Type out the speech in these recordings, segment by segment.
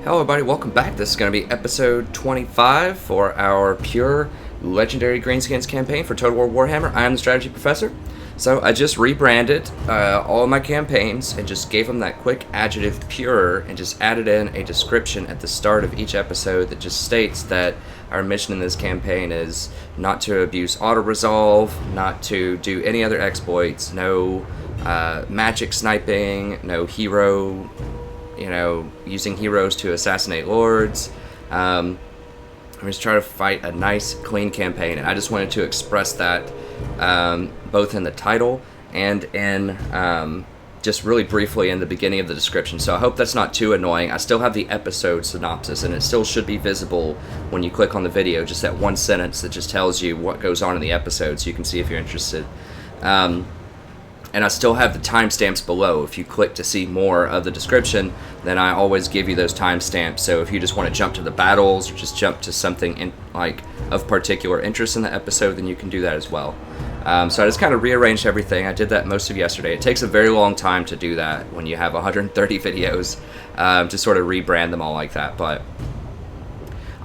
Hello everybody, welcome back. This is going to be episode 25 for our pure legendary Greenskins campaign for Total War Warhammer. I am the strategy professor. So I just rebranded all of my campaigns and just gave them that quick adjective pure and just added in a description at the start of each episode that just states that our mission in this campaign is not to abuse auto-resolve, not to do any other exploits, no magic sniping, no hero, using heroes to assassinate lords. I'm just trying to fight a nice, clean campaign, and I just wanted to express that both in the title and in just really briefly in the beginning of the description. So I hope that's not too annoying. I still have the episode synopsis, and it still should be visible when you click on the video, just that one sentence that just tells you what goes on in the episode so you can see if you're interested. And I still have the timestamps below. If you click to see more of the description, then I always give you those timestamps. So if you just want to jump to the battles or just jump to something of particular interest in the episode, then you can do that as well. So I just kind of rearranged everything. I did that most of yesterday. It takes a very long time to do that when you have 130 videos to sort of rebrand them all like that. But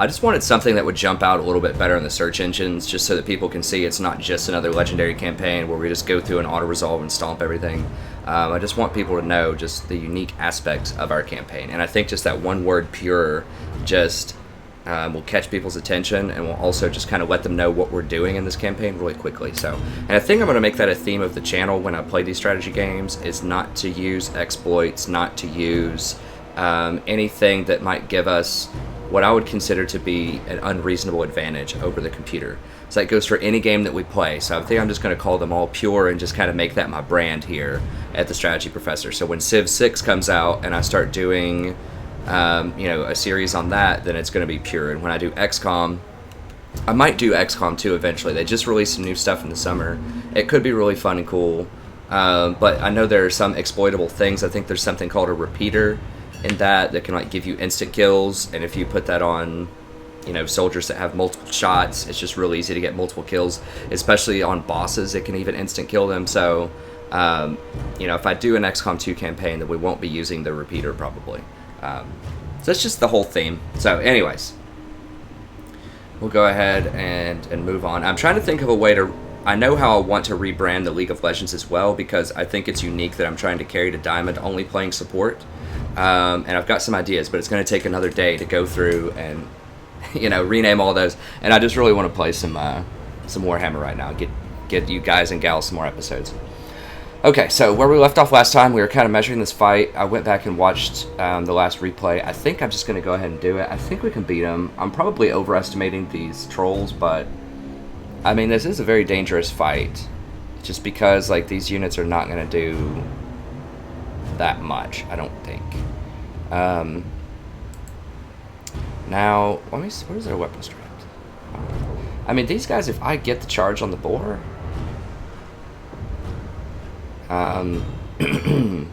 I just wanted something that would jump out a little bit better in the search engines, just so that people can see it's not just another legendary campaign where we just go through and auto-resolve and stomp everything. I just want people to know just the unique aspects of our campaign. And I think just that one word, pure, just will catch people's attention and will also just kind of let them know what we're doing in this campaign really quickly. And I think I'm going to make that a theme of the channel when I play these strategy games, is not to use exploits, not to use anything that might give us what I would consider to be an unreasonable advantage over the computer. So that goes for any game that we play. So I think I'm just going to call them all pure and just kind of make that my brand here at the Strategy Professor. So when Civ 6 comes out and I start doing a series on that, then it's going to be pure. And when I do XCOM, I might do XCOM 2 eventually. They just released some new stuff in the summer. It could be really fun and cool. But I know there are some exploitable things. I think there's something called a repeater in that can give you instant kills, and if you put that on soldiers that have multiple shots, it's just real easy to get multiple kills, especially on bosses. It can even instant kill them. So if I do an XCOM 2 campaign, then we won't be using the repeater probably. So that's just the whole theme. So anyways, we'll go ahead and move on. I'm trying to think of a way to, I know how I want to rebrand the League of Legends as well, because I think it's unique that I'm trying to carry to Diamond only playing support. And I've got some ideas, but it's going to take another day to go through and rename all those. And I just really want to play some Warhammer right now. Get you guys and gals some more episodes. Okay, so where we left off last time, we were kind of measuring this fight. I went back and watched the last replay. I think I'm just going to go ahead and do it. I think we can beat them. I'm probably overestimating these trolls, but I mean, this is a very dangerous fight, just because these units are not going to do that much, I don't think. Now, let me see, where's their weapon strength? I mean, these guys, if I get the charge on the boar, I mean,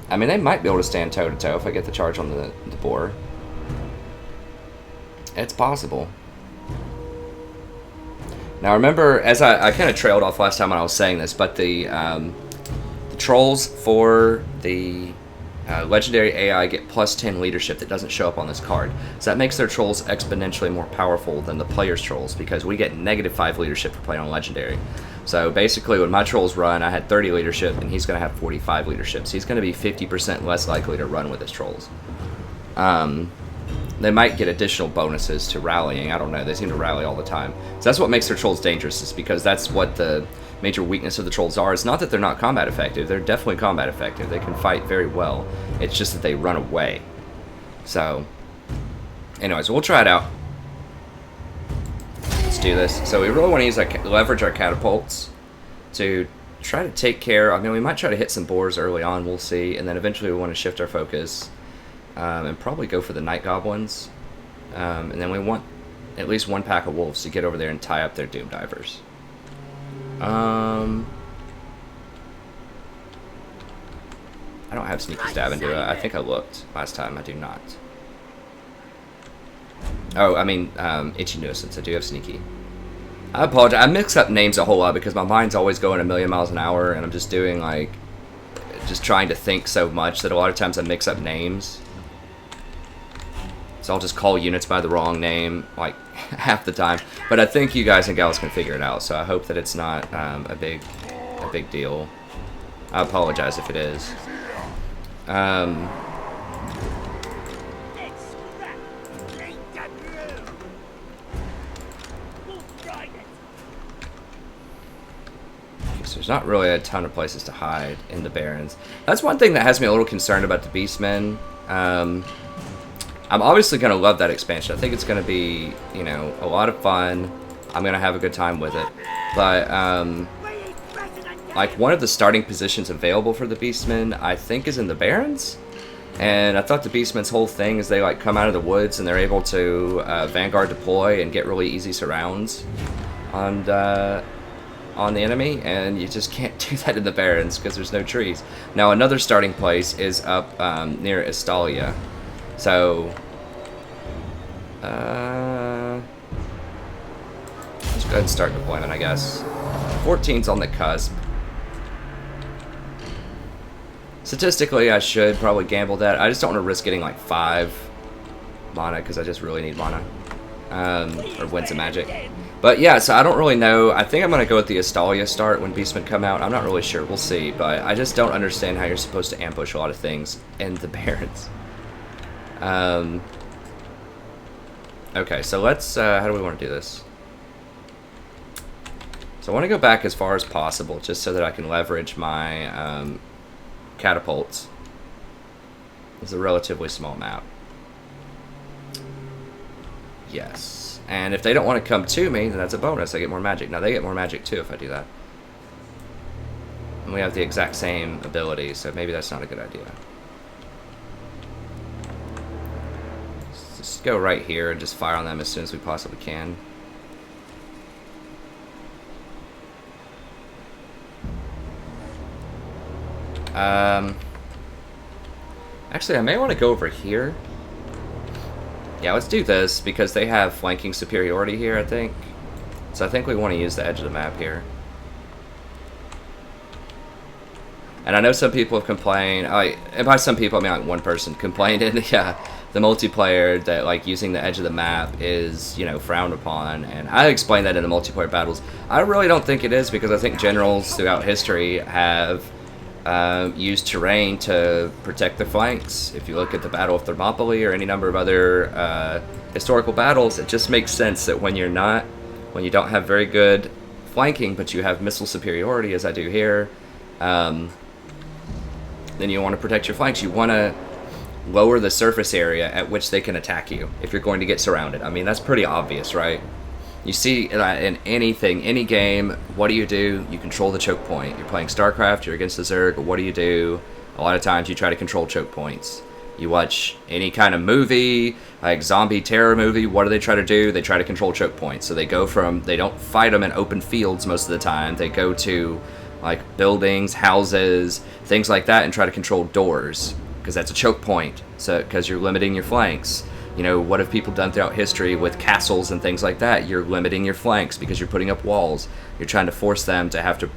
they might be able to stand toe-to-toe if I get the charge on the boar. It's possible. Now, remember, as I kind of trailed off last time when I was saying this, but the trolls for the legendary AI get plus 10 leadership that doesn't show up on this card. So that makes their trolls exponentially more powerful than the player's trolls, because we get -5 leadership for playing on legendary. So basically when my trolls run, I had 30 leadership and he's going to have 45 leadership. So he's going to be 50% less likely to run with his trolls. They might get additional bonuses to rallying. I don't know. They seem to rally all the time. So that's what makes their trolls dangerous, is because that's what the major weakness of the trolls are. It's not that they're not combat effective. They're definitely combat effective. They can fight very well. It's just that they run away. So, anyways, we'll try it out. Let's do this. So we really want to use leverage our catapults to try to take care. I mean, we might try to hit some boars early on. We'll see. And then eventually we want to shift our focus and probably go for the night goblins. And then we want at least one pack of wolves to get over there and tie up their doom divers. I don't have sneaky stab into it. I think I looked last time. I do not. Oh, I mean, itchy nuisance. I do have sneaky. I apologize. I mix up names a whole lot because my mind's always going a million miles an hour, and I'm just doing just trying to think so much that a lot of times I mix up names. So I'll just call units by the wrong name, like, half the time. But I think you guys and gals can figure it out, so I hope that it's not a big deal. I apologize if it is. So there's not really a ton of places to hide in the Barrens. That's one thing that has me a little concerned about the Beastmen. I'm obviously going to love that expansion. I think it's going to be, you know, a lot of fun. I'm going to have a good time with it. But, like, one of the starting positions available for the Beastmen, I think, is in the Barrens. And I thought the Beastmen's whole thing is they, like, come out of the woods and they're able to Vanguard deploy and get really easy surrounds on the enemy. And you just can't do that in the Barrens because there's no trees. Now, another starting place is up near Estalia. So, let's go ahead and start deployment, I guess. 14's on the cusp. Statistically, I should probably gamble that. I just don't want to risk getting like 5 mana because I just really need mana. Or Winds of Magic. But yeah, so I don't really know. I think I'm going to go with the Estalia start when Beastmen come out. I'm not really sure. We'll see. But I just don't understand how you're supposed to ambush a lot of things in the Barrens. Okay, so let's, how do we want to do this? So I want to go back as far as possible, just so that I can leverage my, catapults. It's a relatively small map. Yes. And if they don't want to come to me, then that's a bonus. I get more magic. Now, they get more magic, too, if I do that. And we have the exact same ability, so maybe that's not a good idea. Just go right here and just fire on them as soon as we possibly can. Actually, I may want to go over here. Yeah, let's do this because they have flanking superiority here, I think. So I think we want to use the edge of the map here. And I know some people have complained, and by some people I mean like one person complained in the multiplayer that like using the edge of the map is, you know, frowned upon, and I explained that in the multiplayer battles. I really don't think it is because I think generals throughout history have used terrain to protect their flanks. If you look at the Battle of Thermopylae or any number of other historical battles, it just makes sense that when you don't have very good flanking, but you have missile superiority, as I do here, then you want to protect your flanks. You want to lower the surface area at which they can attack you if you're going to get surrounded. I mean, that's pretty obvious, right? You see that in anything, any game, what do? You control the choke point. You're playing StarCraft, you're against the Zerg, what do? A lot of times you try to control choke points. You watch any kind of movie, like zombie terror movie, what do they try to do? They try to control choke points. So they don't fight them in open fields most of the time. They go to like buildings, houses, things like that, and try to control doors, because that's a choke point, so because you're limiting your flanks. You know, what have people done throughout history with castles and things like that? You're limiting your flanks because you're putting up walls. You're trying to force them to have to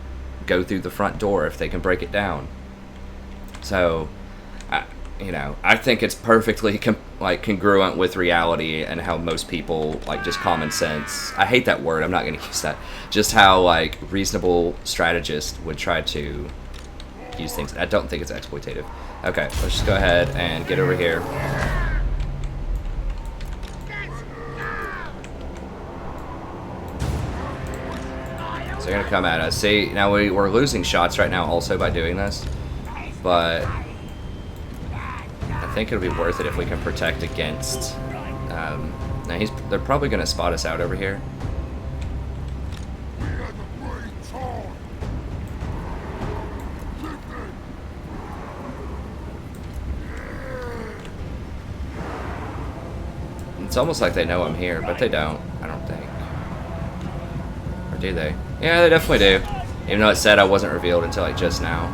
go through the front door if they can break it down. So, you know, I think it's perfectly congruent with reality and how most people, like, just common sense. I hate that word. I'm not going to use that. Just how, like, reasonable strategists would try to use things. I don't think it's exploitative. Okay, let's just go ahead and get over here. So they're going to come at us. See, now we're losing shots right now also by doing this. But I think it'll be worth it if we can protect against... now they're probably going to spot us out over here. It's almost like they know I'm here, but they don't, I don't think. Or do they? Yeah, they definitely do. Even though it said I wasn't revealed until like just now.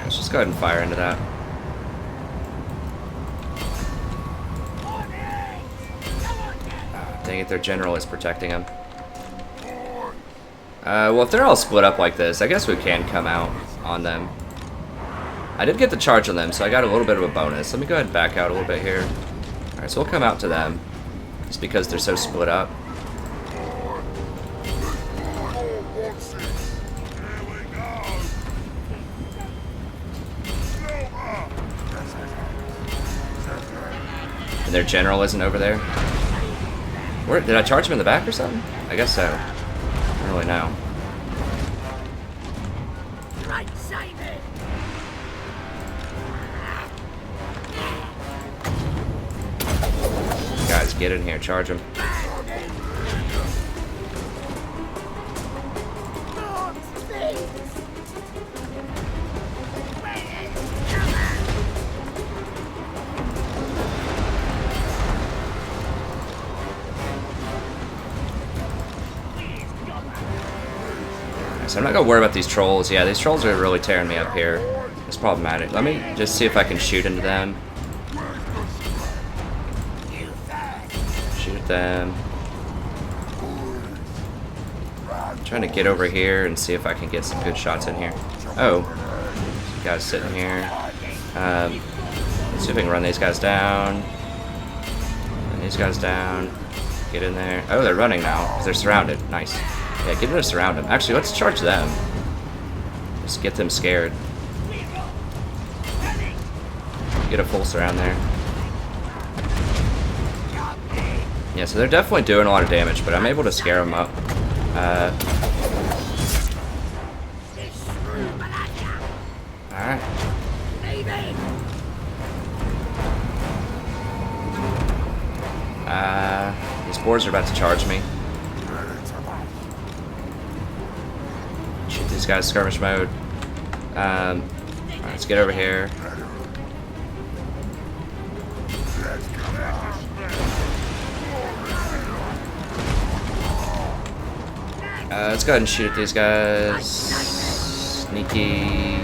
Let's just go ahead and fire into that. Dang it, their general is protecting them. Well, if they're all split up like this, I guess we can come out on them. I did get the charge on them, so I got a little bit of a bonus. Let me go ahead and back out a little bit here. Alright, so we'll come out to them. Just because they're so split up. And their general isn't over there. Where, did I charge him in the back or something? I guess so. I don't really know. Guys, get in here, charge him. So I'm not gonna worry about these trolls. Yeah, these trolls are really tearing me up here. It's problematic. Let me just see if I can shoot into them. Shoot at them. I'm trying to get over here and see if I can get some good shots in here. Oh, some guys sitting here. Let's see if I can run these guys down. Run these guys down. Get in there. Oh, they're running now because they're surrounded. Nice. Yeah, get rid of surround them. Actually, let's charge them. Just get them scared. Get a full surround there. Yeah, so they're definitely doing a lot of damage, but I'm able to scare them up. Alright. These boars are about to charge me. Shoot these guys skirmish mode. Alright, let's get over here. Let's go ahead and shoot at these guys. Sneaky.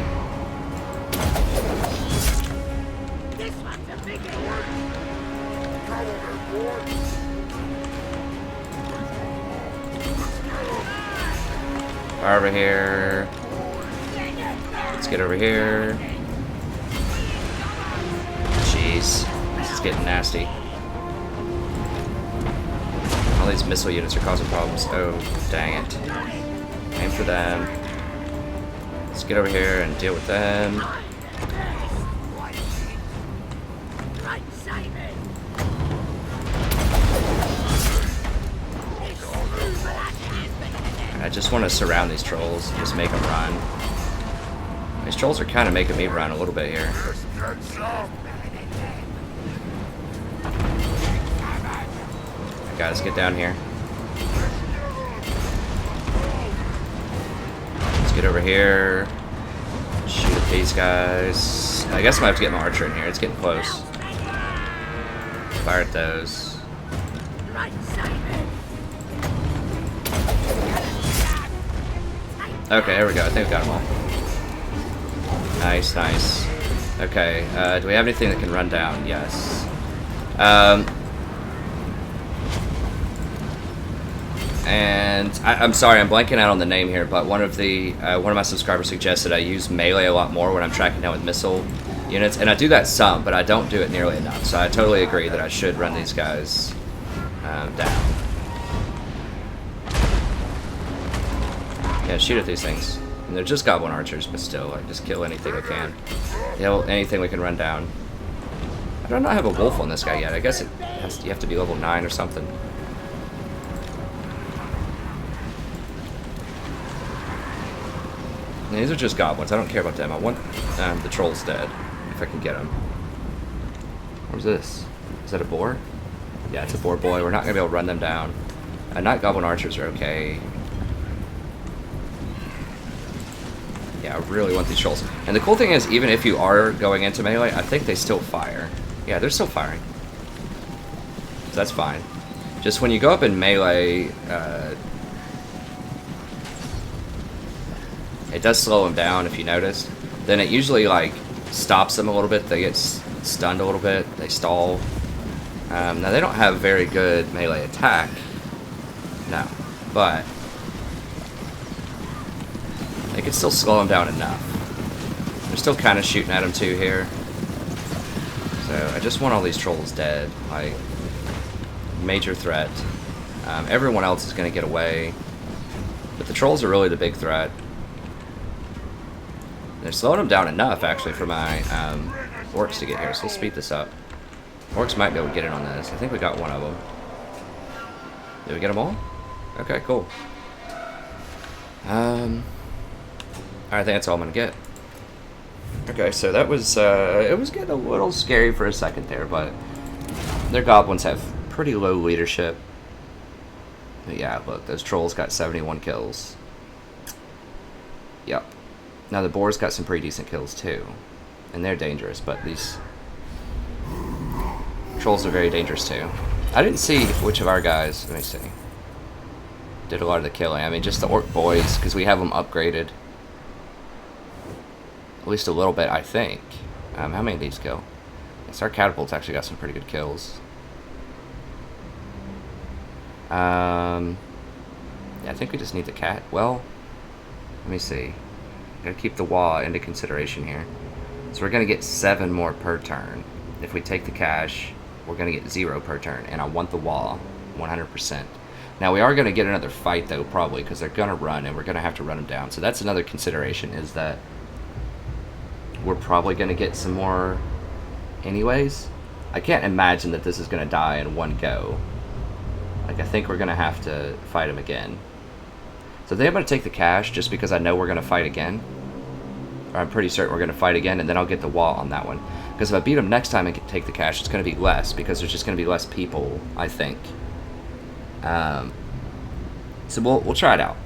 Fire over here. Let's get over here. Jeez, this is getting nasty. All these missile units are causing problems. Oh, dang it. Aim for them. Let's get over here and deal with them. I just want to surround these trolls and just make them run. These trolls are kind of making me run a little bit here. Guys, get down here. Let's get over here. Shoot at these guys. I guess I might have to get my archer in here. It's getting close. Fire at those. Okay, there we go. I think we got them all. Nice, nice. Okay, do we have anything that can run down? Yes. And I'm sorry, I'm blanking out on the name here, but one of my subscribers suggested I use melee a lot more when I'm tracking down with missile units, and I do that some, but I don't do it nearly enough. So I totally agree that I should run these guys down. Yeah, shoot at these things. And they're just goblin archers, but still, like, just kill anything we can. Kill anything we can run down. I do not have a wolf on this guy yet. I guess you have to be level 9 or something. And these are just goblins. I don't care about them. I want the trolls dead, if I can get them. Where's this? Is that a boar? Yeah, it's a boar boy. We're not going to be able to run them down. Night goblin archers are okay. Yeah, I really want these trolls. And the cool thing is, even if you are going into melee, I think they still fire. Yeah, they're still firing. So that's fine. Just when you go up in melee, it does slow them down, if you notice. Then it usually, like, stops them a little bit. They get stunned a little bit. They stall. Now, they don't have very good melee attack. No. But they can still slow them down enough. They're still kind of shooting at them too here. So I just want all these trolls dead. Like, major threat. Everyone else is going to get away. But the trolls are really the big threat. They're slowing them down enough, actually, for my orcs to get here. So let's speed this up. Orcs might be able to get in on this. I think we got one of them. Did we get them all? Okay, cool. Alright, I think that's all I'm going to get. Okay, so that was, it was getting a little scary for a second there, but their goblins have pretty low leadership. But yeah, look, those trolls got 71 kills. Yep. Now the boars got some pretty decent kills too. And they're dangerous, but these trolls are very dangerous too. I didn't see which of our guys, let me see, did a lot of the killing. I mean, just the orc boys, because we have them upgraded. At least a little bit, I think. How many of these kill? Yes, our catapults actually got some pretty good kills. Yeah, I think we just need the cat. Well, let me see. Gotta keep the wall into consideration here. So we're gonna get 7 more per turn. If we take the cash, we're gonna get 0 per turn, and I want the wall 100%. Now we are gonna get another fight though, probably, because they're gonna run, and we're gonna have to run them down. So that's another consideration, is that we're probably gonna get some more anyways. I can't imagine that this is gonna die in one go. Like, I think we're gonna have to fight him again. So I think I'm gonna take the cash just because I know we're gonna fight again. Or I'm pretty certain we're gonna fight again, and then I'll get the wall on that one. Because if I beat him next time and take the cash, it's gonna be less, because there's just gonna be less people, I think. So we'll try it out.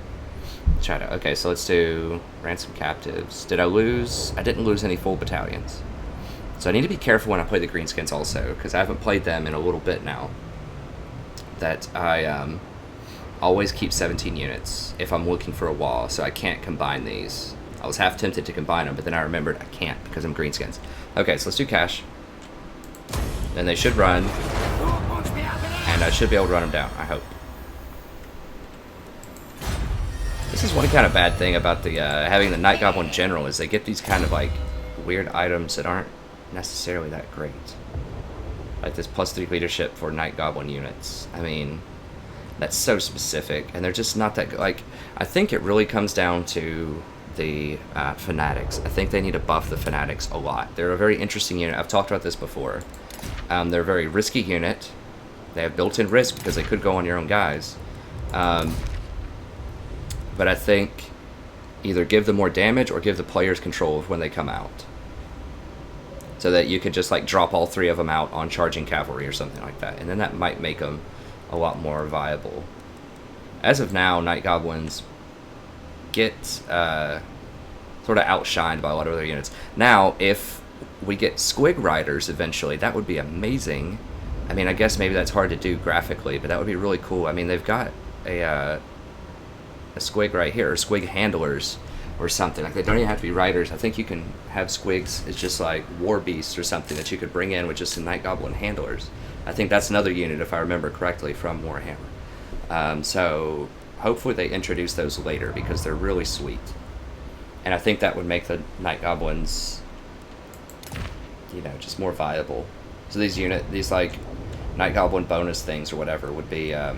Try it out. Okay, so let's do ransom captives. Did I lose? I didn't lose any full battalions. So I need to be careful when I play the Greenskins also, because I haven't played them in a little bit now. That I always keep 17 units if I'm looking for a wall, so I can't combine these. I was half tempted to combine them, but then I remembered I can't because I'm Greenskins. Okay, so let's do cash. Then they should run, and I should be able to run them down, I hope. This is one kind of bad thing about the having the Night Goblin General, is they get these kind of like weird items that aren't necessarily that great. Like this +3 leadership for Night Goblin units. I mean, that's so specific, and they're just not that good. Like, I think it really comes down to the Fanatics. I think they need to buff the Fanatics a lot. They're a very interesting unit. I've talked about this before. They're a very risky unit. They have built-in risk because they could go on your own guys. But I think either give them more damage or give the players control of when they come out. So that you could just like drop all 3 of them out on charging cavalry or something like that. And then that might make them a lot more viable. As of now, Night Goblins get sort of outshined by a lot of other units. Now, if we get Squig Riders eventually, that would be amazing. I mean, I guess maybe that's hard to do graphically, but that would be really cool. I mean, they've got a Squig right here, or Squig Handlers, or something. Like, they don't even have to be riders. I think you can have Squigs as just like war beasts or something that you could bring in with just some Night Goblin handlers. I think that's another unit, if I remember correctly, from Warhammer. So hopefully they introduce those later, because they're really sweet. And I think that would make the Night Goblins, you know, just more viable. So these like Night Goblin bonus things or whatever would be a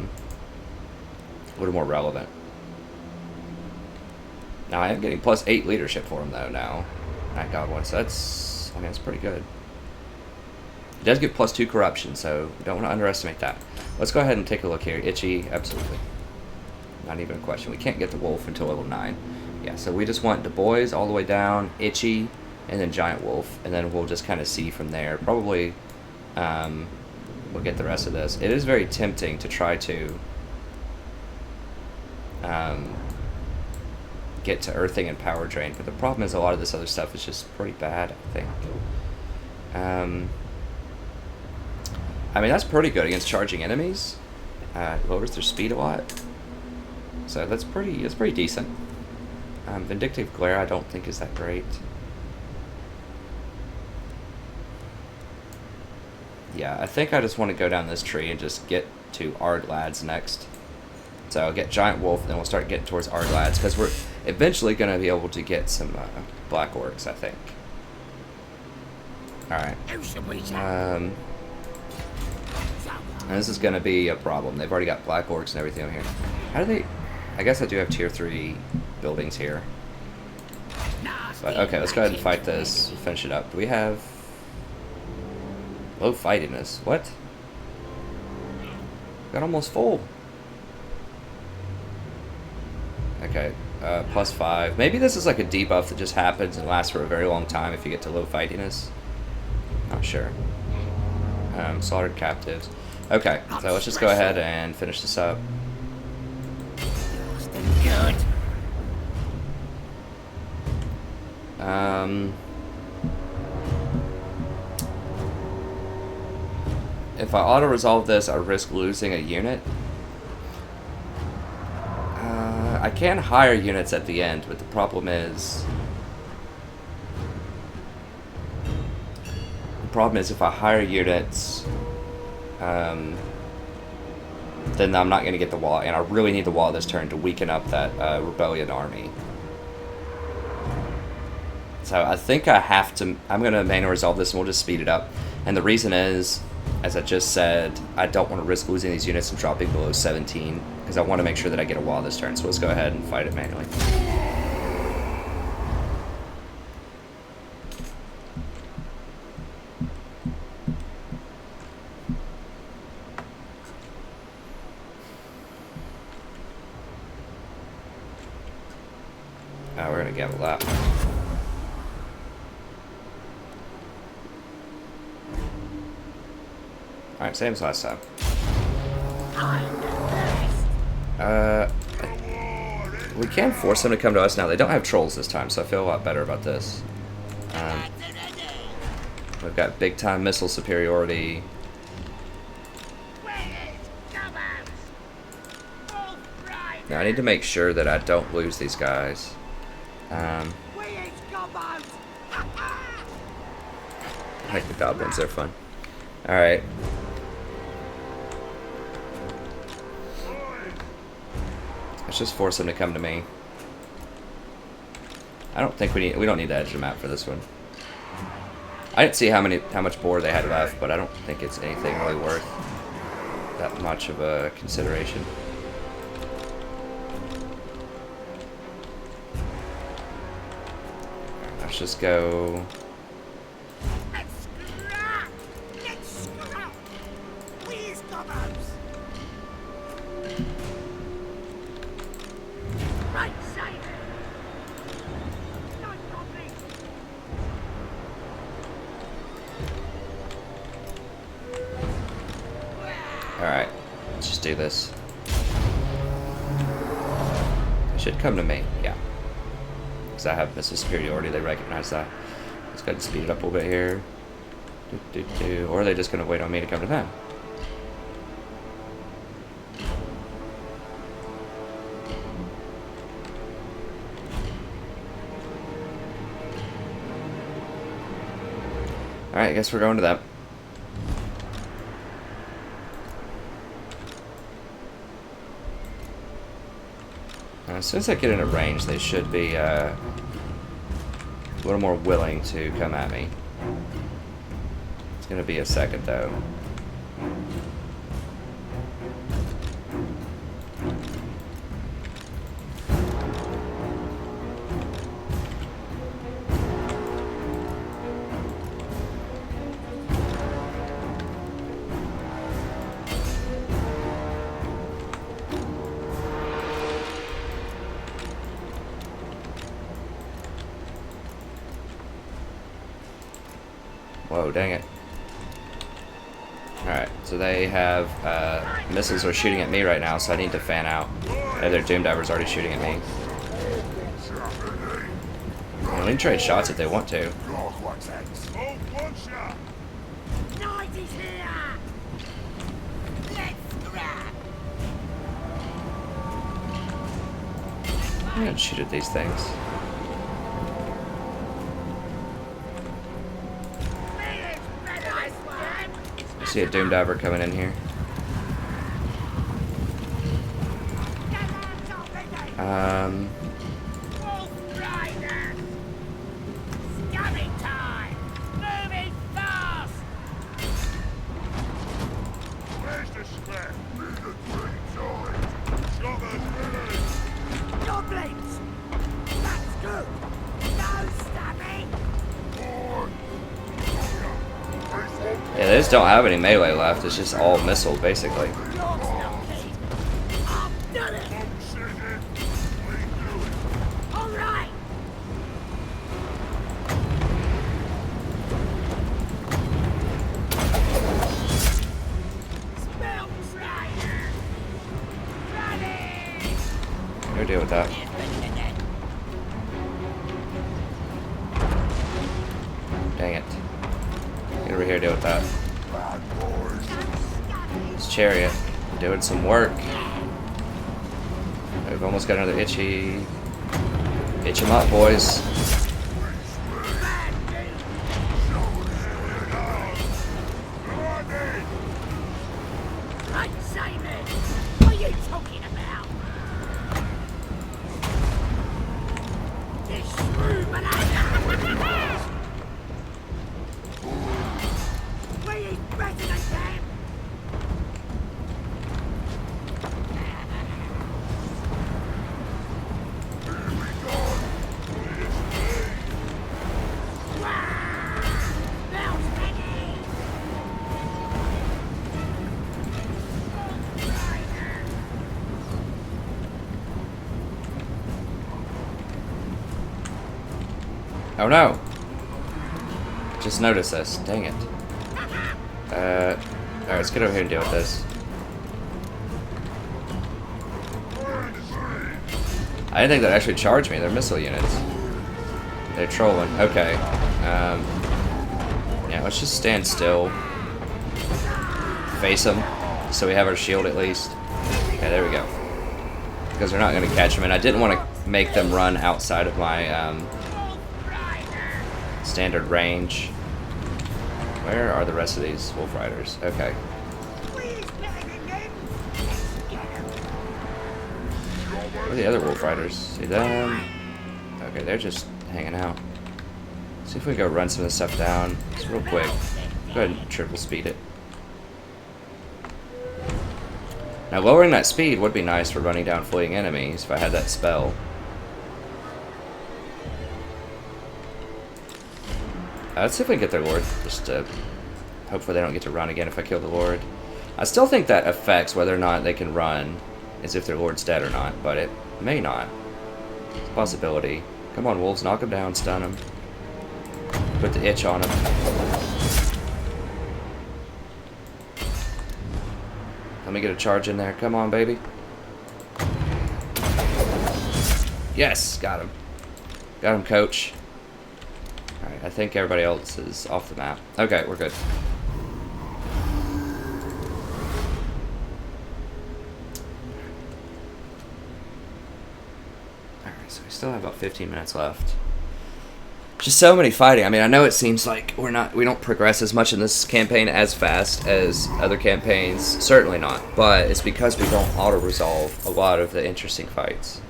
little more relevant. Now, I am getting +8 leadership for him, though, now. Night Goblin, so that's, I mean, it's pretty good. It does give +2 corruption, so we don't want to underestimate that. Let's go ahead and take a look here. Itchy, absolutely. Not even a question. We can't get the Wolf until level 9. Yeah, so we just want the boys all the way down, Itchy, and then Giant Wolf, and then we'll just kind of see from there. Probably we'll get the rest of this. It is very tempting to try to get to earthing and power drain, but the problem is a lot of this other stuff is just pretty bad, I think. I mean, that's pretty good against charging enemies. Lowers their speed a lot, so that's pretty decent. Vindictive Glare I don't think is that great. Yeah, I think I just want to go down this tree and just get to Ard Lads next. So I'll get Giant Wolf, and then we'll start getting towards Ard Lads, because we're eventually going to be able to get some Black Orcs, I think. Alright. And this is going to be a problem. They've already got Black Orcs and everything over here. How do they... I guess I do have tier 3 buildings here. But, okay, let's go ahead and fight this. Finish it up. Do we have... low fightiness? What? Got almost full. Okay, +5. Maybe this is like a debuff that just happens and lasts for a very long time if you get to low fightiness. Not sure. Slaughtered captives. Okay, so let's just go ahead and finish this up. If I auto-resolve this, I risk losing a unit. I can hire units at the end, but the problem is... if I hire units, then I'm not going to get the wall, and I really need the wall this turn to weaken up that rebellion army. So I think I have to... I'm going to manually resolve this, and we'll just speed it up. And the reason is, as I just said, I don't want to risk losing these units and dropping below 17, because I want to make sure that I get a wall this turn. So let's go ahead and fight it manually. Oh, we're going to gamble that. Alright, same as last time. We can force them to come to us now. They don't have trolls this time, so I feel a lot better about this. We've got big time missile superiority. Now I need to make sure that I don't lose these guys. I like the goblins, they're fun. Alright. Let's just force them to come to me. I don't think we don't need to edge the map for this one. I didn't see how much board they had left, but I don't think it's anything really worth that much of a consideration. Let's just go. Alright, let's just do this. It should come to me, yeah. Because I have missile superiority, they recognize that. Let's go ahead and speed it up a little bit here. Or are they just going to wait on me to come to them? Alright, I guess we're going to them. As soon as I get in a range, they should be a little more willing to come at me. It's going to be a second, though. Whoa, dang it. Alright, so they have missiles are shooting at me right now, so I need to fan out. Their Doom Diver's already shooting at me. They can trade shots if they want to. I'm gonna shoot at these things. See a Doom Diver coming in here. Yeah, they just don't have any melee left. It's just all missiles, basically. No deal with that. Dang it. Get over here, deal with that. This chariot doing some work. We've almost got another itchy. Itch 'em up, boys. What are you talking about? This shrew banana! Please, President Sam! Oh no! Just noticed this. Dang it. Alright, let's get over here and deal with this. I didn't think they'd actually charge me. They're missile units. They're trolling. Okay. Yeah, let's just stand still. Face them. So we have our shield at least. Okay, there we go. Because they're not going to catch them. And I didn't want to make them run outside of my standard range. Where are the rest of these Wolf Riders? Okay. Where are the other Wolf Riders? See them? Okay, they're just hanging out. See if we can go run some of this stuff down. Just real quick. Go ahead and triple speed it. Now lowering that speed would be nice for running down fleeing enemies if I had that spell. Let's see if we can get their Lord. Just to hopefully they don't get to run again if I kill the Lord. I still think that affects whether or not they can run, as if their Lord's dead or not, but it may not. It's a possibility. Come on, wolves, knock them down, stun them. Put the itch on them. Let me get a charge in there. Come on, baby. Yes, got him. Got him, coach. Alright, I think everybody else is off the map. Okay, we're good. Alright, so we still have about 15 minutes left. Just so many fighting. I mean, I know it seems like we don't progress as much in this campaign as fast as other campaigns. Certainly not. But it's because we don't auto-resolve a lot of the interesting fights.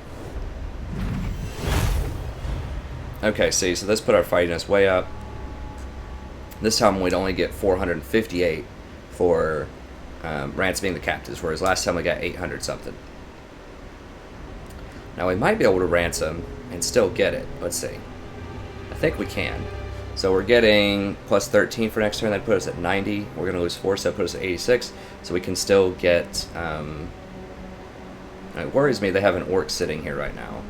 Okay, see, so let's put our fightiness way up. This time we'd only get 458 for ransoming the captives, whereas last time we got 800 something. Now we might be able to ransom and still get it. Let's see. I think we can. So we're getting plus 13 for next turn. That put us at 90. We're going to lose 4, so that put us at 86. So we can still get... it worries me they have an orc sitting here right now.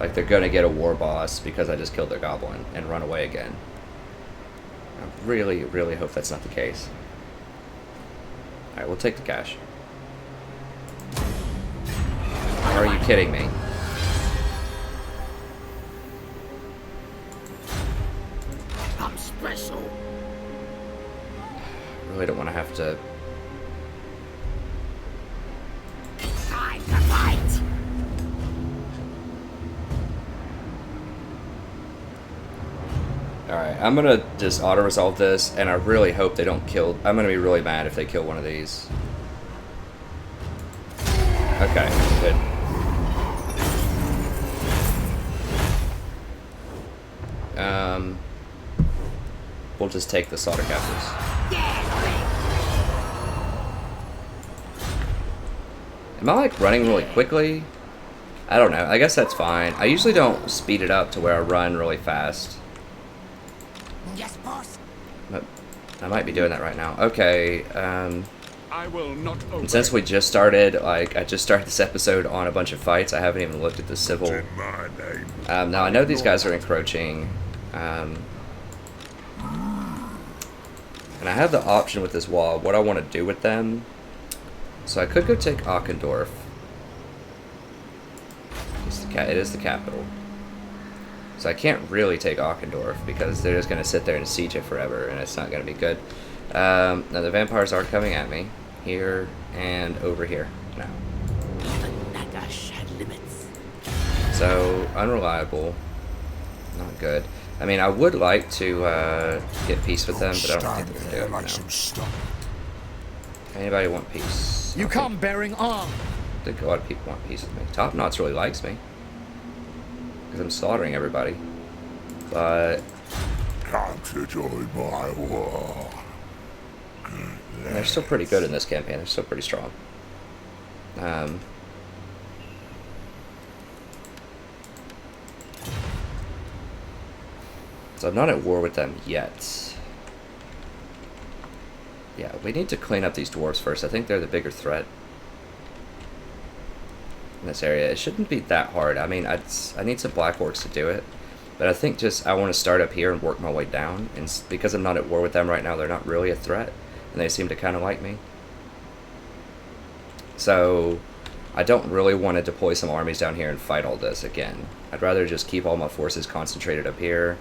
Like they're going to get a war boss because I just killed their goblin and run away again. I really, really hope that's not the case. Alright, we'll take the cash. Or are you kidding me? I'm special. Really don't want to have to... Time to fight. Alright, I'm gonna just auto-resolve this, and I really hope they don't kill... I'm gonna be really mad if they kill one of these. Okay, good. We'll just take the slaughter captives. Am I like running really quickly? I don't know. I guess that's fine. I usually don't speed it up to where I run really fast. Yes, boss. But I might be doing that right now. Okay, I will not and since we just started, like, I just started this episode on a bunch of fights, I haven't even looked at the civil. Now I know these guys are encroaching, and I have the option with this wall, what I want to do with them. So I could go take Akendorf. It is the capital. So I can't really take Akendorf because they're just going to sit there and siege it forever, and it's not going to be good. Now the vampires are coming at me. Here and over here now. So, unreliable. Not good. I mean, I would like to get peace with them, but I don't think they're going to do it now. Anybody want peace? You come bearing arms. I think a lot of people want peace with me. Top Knots really likes me. Because I'm slaughtering everybody. But... Come to join my war. they're still pretty good in this campaign. They're still pretty strong. So I'm not at war with them yet. Yeah, we need to clean up these dwarves first. I think they're the bigger threat in this area. It shouldn't be that hard. I mean, I need some black orcs to do it. But I think just I want to start up here and work my way down. And because I'm not at war with them right now, they're not really a threat. And they seem to kind of like me. So I don't really want to deploy some armies down here and fight all this again. I'd rather just keep all my forces concentrated up here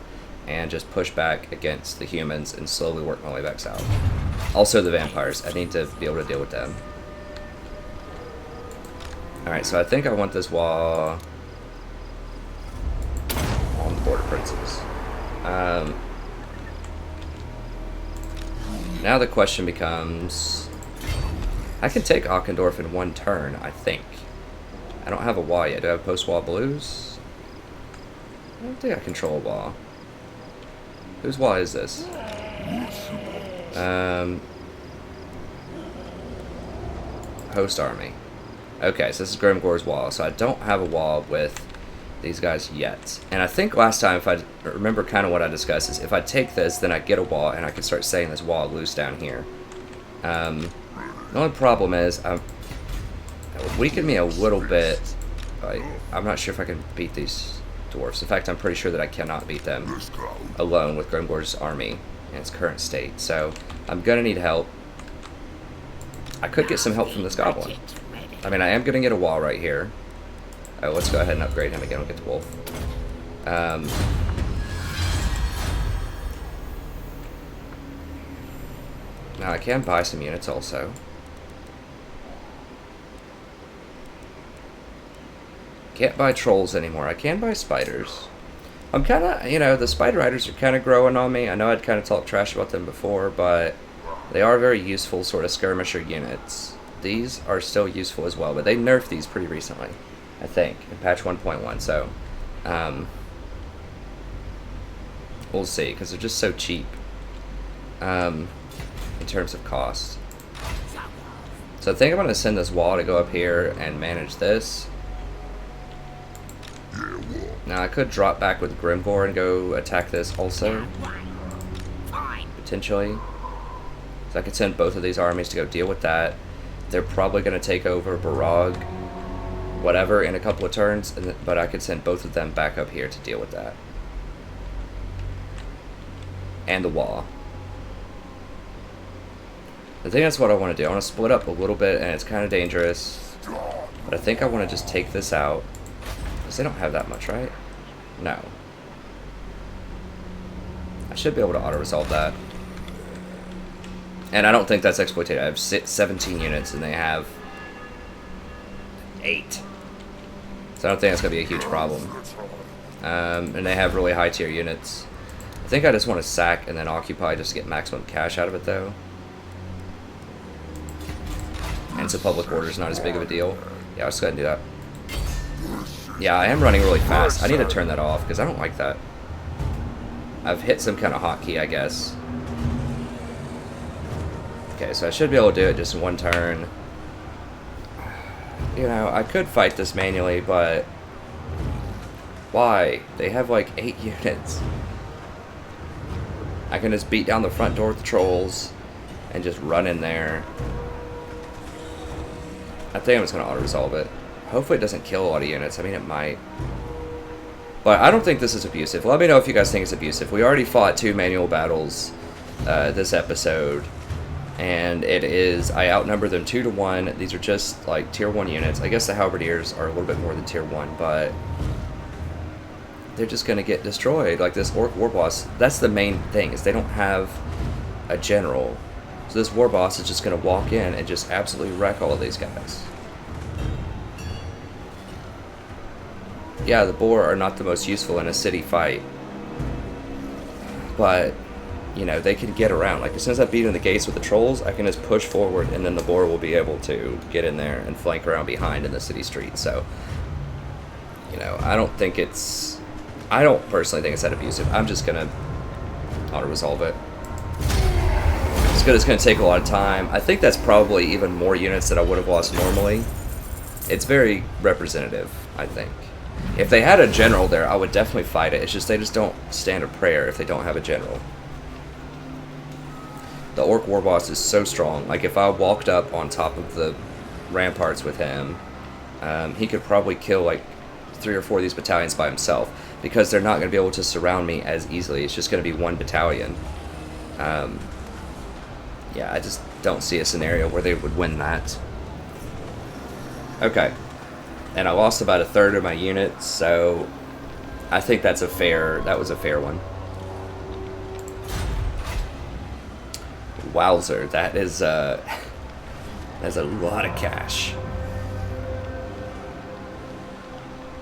and just push back against the humans and slowly work my way back south. Also the vampires. I need to be able to deal with them. Alright, so I think I want this wall on the border princes. Now the question becomes... I can take Akendorf in one turn, I think. I don't have a wall yet. Do I have post-wall blues? I don't think I control a wall. Whose wall is this? Host army. Okay, so this is Grimgor's wall. So I don't have a wall with these guys yet. And I think last time, if I remember kind of what I discussed, is if I take this, then I get a wall, and I can start setting this wall loose down here. The only problem is, it weakened me a little bit. I'm not sure if I can beat these dwarfs. In fact, I'm pretty sure that I cannot beat them alone with Grimgor's army in its current state. So I'm going to need help. I could get some help from this goblin. I mean, I am going to get a wall right here. Oh, let's go ahead and upgrade him again. We'll get the wolf. Now I can buy some units also. Can't buy trolls anymore. I can buy spiders. I'm kind of, you know, the spider riders are kind of growing on me. I know I'd kind of talked trash about them before, but they are very useful sort of skirmisher units. These are still useful as well, but they nerfed these pretty recently, I think, in patch 1.1, so we'll see, because they're just so cheap in terms of cost. So I think I'm going to send this wall to go up here and manage this. Now I could drop back with Grimgor and go attack this also, potentially. So I could send both of these armies to go deal with that. They're probably going to take over Barag, whatever, in a couple of turns, but I could send both of them back up here to deal with that. And the wall. I think that's what I want to do. I want to split up a little bit, and it's kind of dangerous. But I think I want to just take this out. Because they don't have that much, right? No. I should be able to auto-resolve that. And I don't think that's exploitative. I have 17 units, and they have 8. So I don't think that's going to be a huge problem. And they have really high-tier units. I think I just want to sack and then occupy just to get maximum cash out of it, though. And so public order is not as big of a deal. Yeah, I'll just go ahead and do that. Yeah, I am running really fast. I need to turn that off because I don't like that. I've hit some kind of hotkey, I guess. Okay, so I should be able to do it just in one turn. You know, I could fight this manually, but why? They have like 8 units. I can just beat down the front door with the trolls and just run in there. I think I'm just going to auto-resolve it. Hopefully it doesn't kill a lot of units. I mean, it might. But I don't think this is abusive. Let me know if you guys think it's abusive. We already fought 2 manual battles this episode. And it is, I outnumber them 2 to 1. These are just like tier 1 units. I guess the halberdiers are a little bit more than tier 1, but they're just going to get destroyed. Like this orc war boss, that's the main thing, is they don't have a general. So this war boss is just going to walk in and just absolutely wreck all of these guys. Yeah, the boar are not the most useful in a city fight. But, you know, they can get around. Like, as soon as I beat in the gates with the trolls, I can just push forward, and then the boar will be able to get in there and flank around behind in the city street. So, you know, I don't personally think it's that abusive. I'm just going to auto-resolve it. It's good. It's going to take a lot of time. I think that's probably even more units that I would have lost normally. It's very representative, I think. If they had a general there, I would definitely fight it. It's just they just don't stand a prayer if they don't have a general. The orc war boss is so strong. Like, if I walked up on top of the ramparts with him, he could probably kill like 3 or 4 of these battalions by himself, because they're not going to be able to surround me as easily. It's just going to be 1 battalion. Yeah, I just don't see a scenario where they would win that. Okay. And I lost about 1/3 of my units, so I think that was a fair one. Wowzer, that is that's a lot of cash.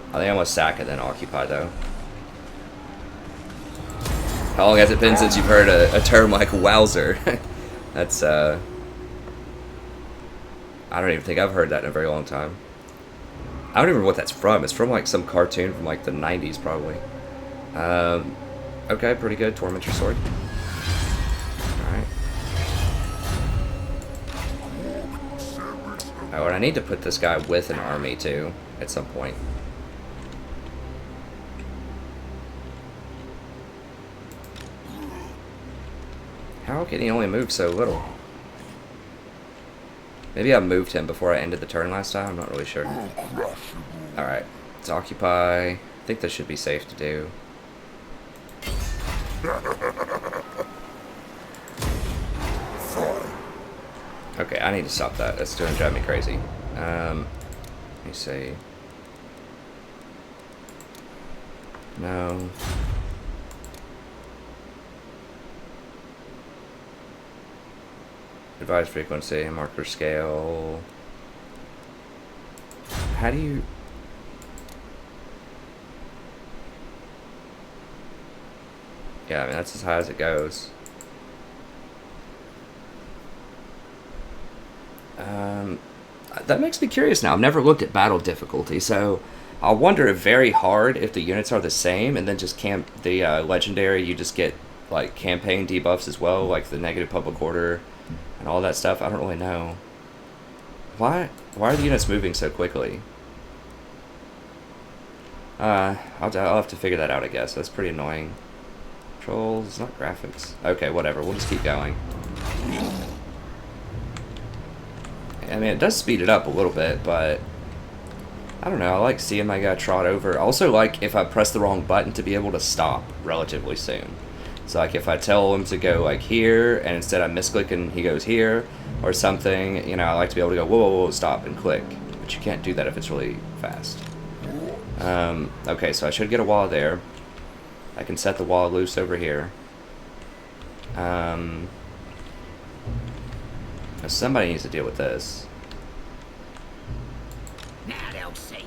I think I'm gonna sack it then occupy though. How long has it been since you've heard a term like wowzer? That's I don't even think I've heard that in a very long time. I don't even remember what that's from. It's from like some cartoon from like the 90s probably. Okay, pretty good. Tormentor sword. Alright. Oh, and I need to put this guy with an army too at some point. How can he only move so little? Maybe I moved him before I ended the turn last time. I'm not really sure. Alright, let's occupy. I think this should be safe to do. Okay, I need to stop that. That's doing drive me crazy. Let me see. No. Advised frequency, marker scale. How do you... Yeah, I mean, that's as high as it goes. That makes me curious now. I've never looked at battle difficulty, so I wonder if very hard, if the units are the same, and then just the legendary, you just get like campaign debuffs as well, like the negative public order and all that stuff. I don't really know. Why are the units moving so quickly? I'll have to figure that out, I guess. That's pretty annoying. Controls, it's not graphics. Okay, whatever. We'll just keep going. I mean, it does speed it up a little bit, but I don't know. I like seeing my guy trot over. I also like if I press the wrong button to be able to stop relatively soon. So like if I tell him to go like here and instead I misclick and he goes here or something, you know, I like to be able to go whoa, whoa, whoa, stop and click. But you can't do that if it's really fast. Okay, so I should get a wall there. I can set the wall loose over here. Somebody needs to deal with this. Now they'll see.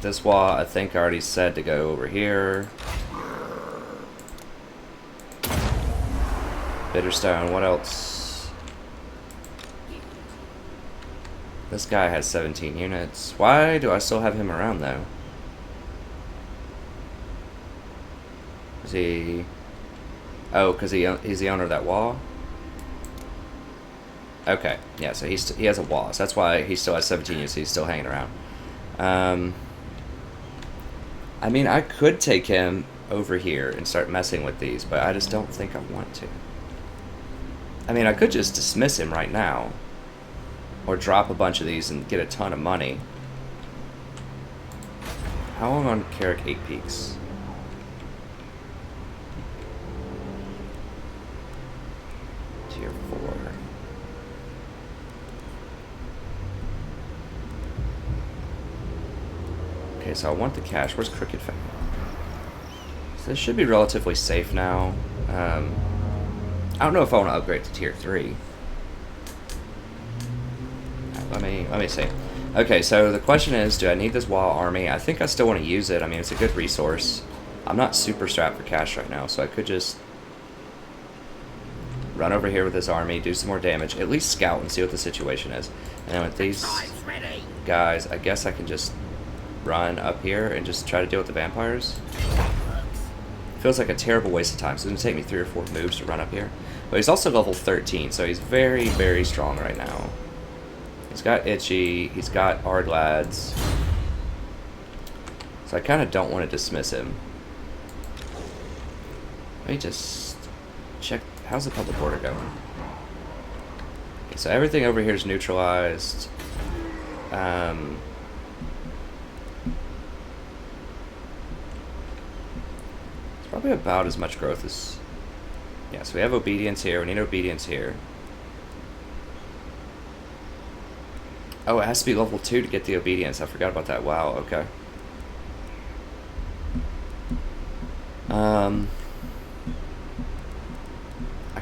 This wall, I think I already said to go over here. Bitterstone, what else? This guy has 17 units. Why do I still have him around, though? Is he... Oh, because he's the owner of that wall? Okay, yeah, so he has a wall, so that's why he still has 17 units, so he's still hanging around. I mean, I could take him over here and start messing with these, but I just don't think I want to. I mean, I could just dismiss him right now. Or drop a bunch of these and get a ton of money. How long on Carrick 8 Peaks? Tier 4. Okay, so I want the cash. Where's Crooked Family? So this should be relatively safe now. I don't know if I want to upgrade to Tier 3. Let me see. Okay, so the question is, do I need this wall army? I think I still want to use it. I mean, it's a good resource. I'm not super strapped for cash right now, so I could just run over here with this army, do some more damage, at least scout and see what the situation is. And then with these guys, I guess I can just run up here and just try to deal with the vampires. Feels like a terrible waste of time, so it's going to take me 3 or 4 moves to run up here. But he's also level 13, so he's very, very strong right now. He's got Itchy, he's got Ardlads. So I kind of don't want to dismiss him. Let me just check, how's the public order going? Okay, so everything over here is neutralized. It's probably about as much growth as... Yeah, so we have obedience here, we need obedience here. Oh, it has to be level 2 to get the obedience. I forgot about that. Wow, okay. I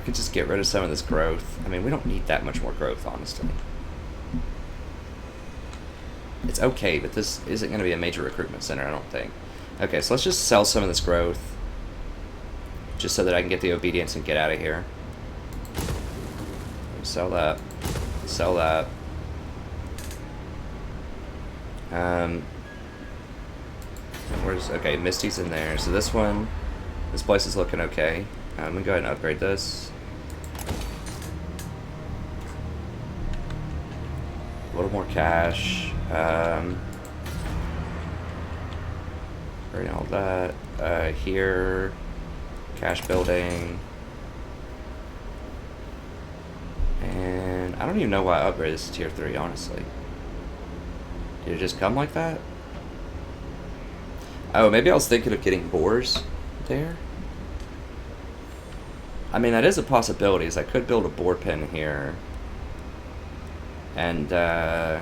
could just get rid of some of this growth. I mean, we don't need that much more growth, honestly. It's okay, but this isn't going to be a major recruitment center, I don't think. Okay, so let's just sell some of this growth. Just so that I can get the obedience and get out of here. Sell that. Sell that. Okay, Misty's in there. So this place is looking okay. I'm gonna go ahead and upgrade this. A little more cash. Bring all that. Here. Cash building. And I don't even know why I upgraded this to tier 3, honestly. Did it just come like that? Oh, maybe I was thinking of getting boars there. I mean, that is a possibility, is I could build a boar pen here. And, I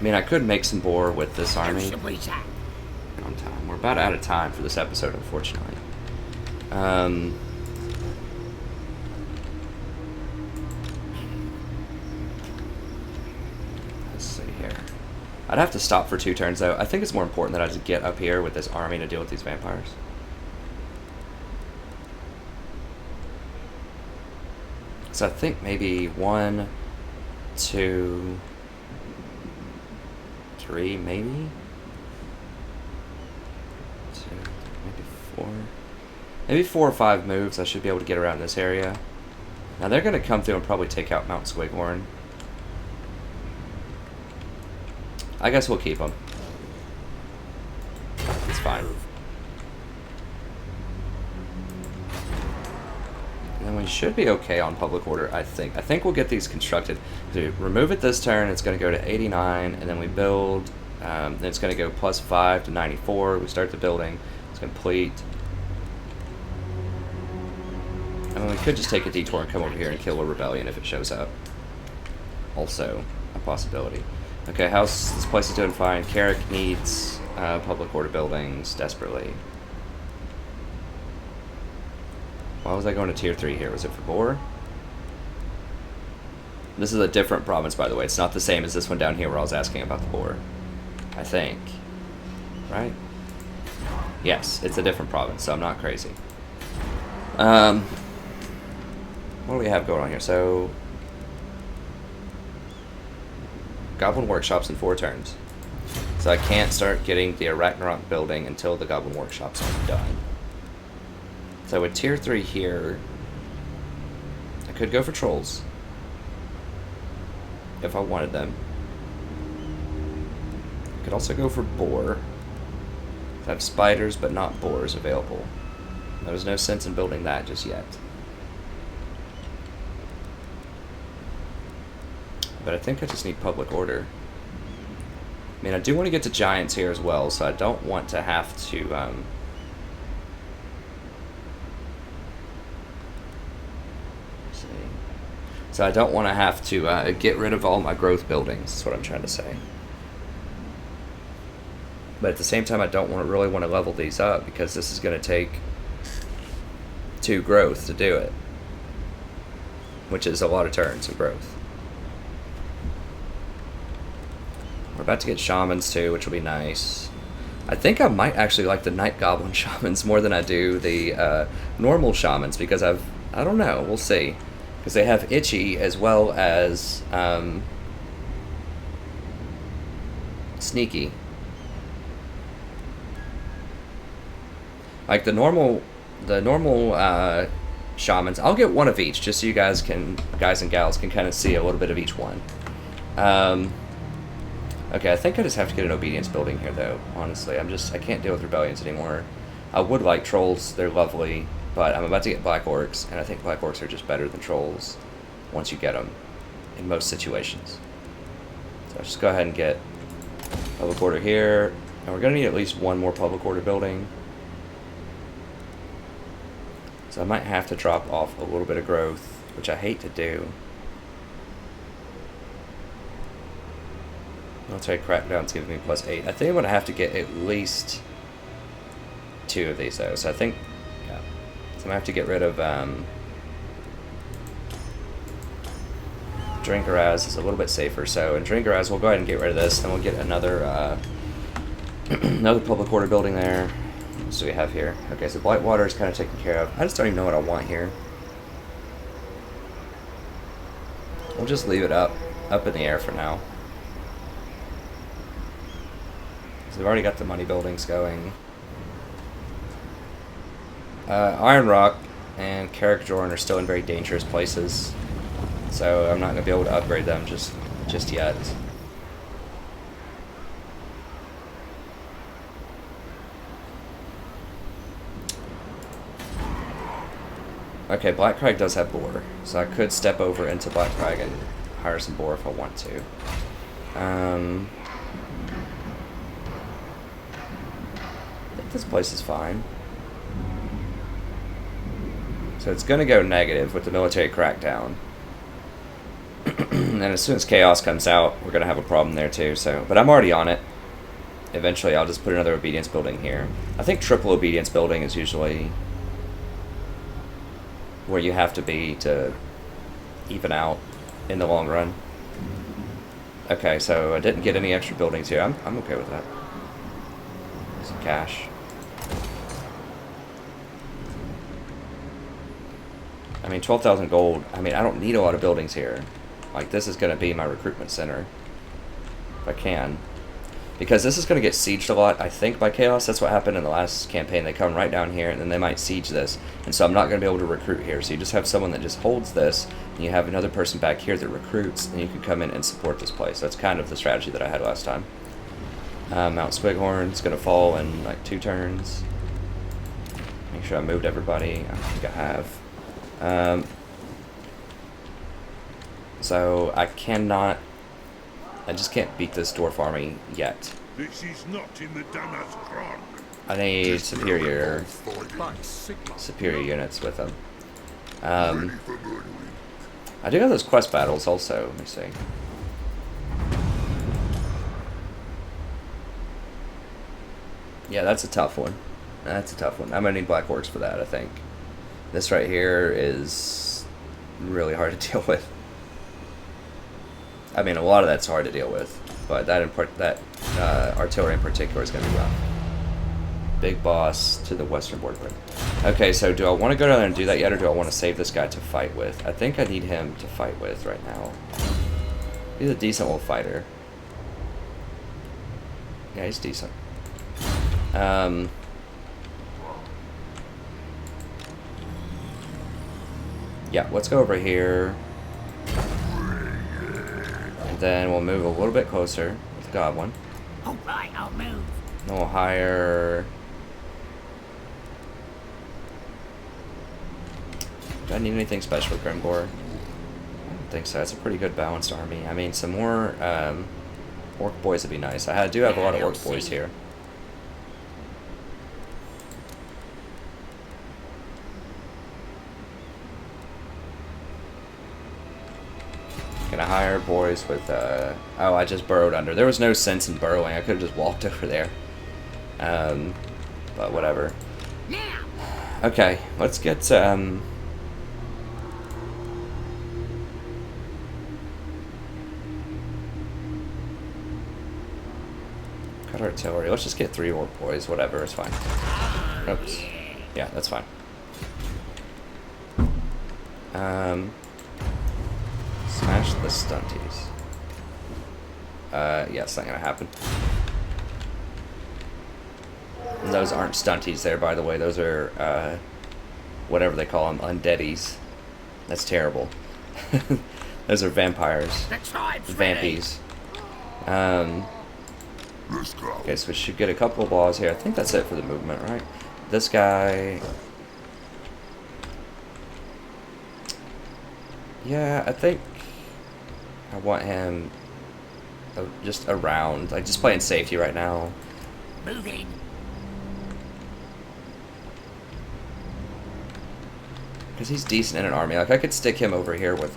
mean, I could make some boar with this army. On time. We're about out of time for this episode, unfortunately. Let's see here. I'd have to stop for 2 turns, though. I think it's more important that I just get up here with this army to deal with these vampires. So I think maybe 1, 2... 3, maybe? 2, maybe 4. Maybe 4 or 5 moves I should be able to get around this area. Now they're going to come through and probably take out Mount Squighorn. I guess we'll keep them. It's fine. And then we should be okay on public order, I think. I think we'll get these constructed. So remove it this turn, it's going to go to 89, and then we build. Then it's going to go +5 to 94. We start the building. It's complete. I mean, we could just take a detour and come over here and kill a rebellion if it shows up. Also a possibility. Okay, this place is doing fine. Carrick needs public order buildings desperately. Why was I going to tier 3 here? Was it for boar? This is a different province, by the way. It's not the same as this one down here where I was asking about the boar. I think. Right? Yes, it's a different province, so I'm not crazy. What do we have going on here? So, Goblin Workshop's in 4 turns. So I can't start getting the Ragnarok building until the Goblin Workshop's done. So with tier 3 here, I could go for trolls. If I wanted them. I could also go for boar. I have spiders, but not boars available. There's no sense in building that just yet. But I think I just need public order. I mean, I do want to get to giants here as well, so I don't want to have to, let's see. So I don't want to have to get rid of all my growth buildings, is what I'm trying to say. But at the same time, I don't really want to level these up, because this is going to take 2 growth to do it. Which is a lot of turns of growth. We're about to get shamans too, which will be nice. I think I might actually like the night goblin shamans more than I do the normal shamans, because I don't know, we'll see. Because they have itchy as well as sneaky. Like the normal shamans, I'll get one of each, just so you guys and gals can kind of see a little bit of each one. Okay, I think I just have to get an obedience building here, though, honestly. I can't deal with rebellions anymore. I would like trolls, they're lovely, but I'm about to get black orcs, and I think black orcs are just better than trolls once you get them, in most situations. So I'll just go ahead and get public order here, and we're going to need at least one more public order building. So I might have to drop off a little bit of growth, which I hate to do. Military crackdown's giving me +8. I think I'm gonna have to get at least 2 of these though. So I think, yeah. So I'm gonna have to get rid of Drinkaraz is a little bit safer. So in Drinkaraz, we'll go ahead and get rid of this, then we'll get another another public order building there. What do we have here? Okay, so Blightwater is kind of taken care of. I just don't even know what I want here. We'll just leave it up in the air for now. We've already got the money buildings going. Iron Rock and Carrickjorn are still in very dangerous places, so I'm not going to be able to upgrade them just yet. Okay, Black Crag does have boar, so I could step over into Black Crag and hire some boar if I want to. This place is fine. So it's going to go negative with the military crackdown. And as soon as chaos comes out, we're going to have a problem there too. So, but I'm already on it. Eventually I'll just put another obedience building here. I think triple obedience building is usually where you have to be to even out in the long run. Okay, so I didn't get any extra buildings here. I'm okay with that. Some cash. I mean, 12,000 gold. I mean, I don't need a lot of buildings here. Like, this is going to be my recruitment center. If I can. Because this is going to get sieged a lot, I think, by Chaos. That's what happened in the last campaign. They come right down here, and then they might siege this. And so I'm not going to be able to recruit here. So you just have someone that just holds this, and you have another person back here that recruits, and you can come in and support this place. That's kind of the strategy that I had last time. Mount Squighorn's going to fall in, like, 2 turns. Make sure I moved everybody. I think I have. So I just can't beat this dwarf army yet. This is not in the Damashron. I need superior units with them. I do have those quest battles also. Let me see. Yeah, that's a tough one. That's a tough one. I'm gonna need black orcs for that, I think. This right here is really hard to deal with. I mean, a lot of that's hard to deal with, but that artillery in particular is going to be rough. big boss to the western border. Okay, so do I want to go down there and do that yet, or do I want to save this guy to fight with? I think I need him to fight with right now. He's a decent little fighter. Yeah, he's decent. Yeah, let's go over here. And then we'll move a little bit closer with the goblin. Alright, I'll move. And we'll hire... Do I need anything special with Grimgore? I don't think so. It's a pretty good balanced army. I mean, some more orc boys would be nice. I do have a lot of orc boys here. Gonna hire boys with, oh, I just burrowed under. There was no sense in burrowing. I could have just walked over there. But whatever. Now. Okay, let's get, cut artillery. Let's just get 3 orc boys. Whatever, it's fine. Oops. Yeah, that's fine. Smash the stunties. Yeah, it's not gonna happen. And those aren't stunties there, by the way. Those are, whatever they call them, undeadies. That's terrible. Those are vampires. The tribe's ready. Vampies. Let's go. Okay, so we should get a couple of walls here. I think that's it for the movement, right? This guy... Yeah, I think I want him just around. Like, just playing safety right now. Moving. Because he's decent in an army. Like, I could stick him over here with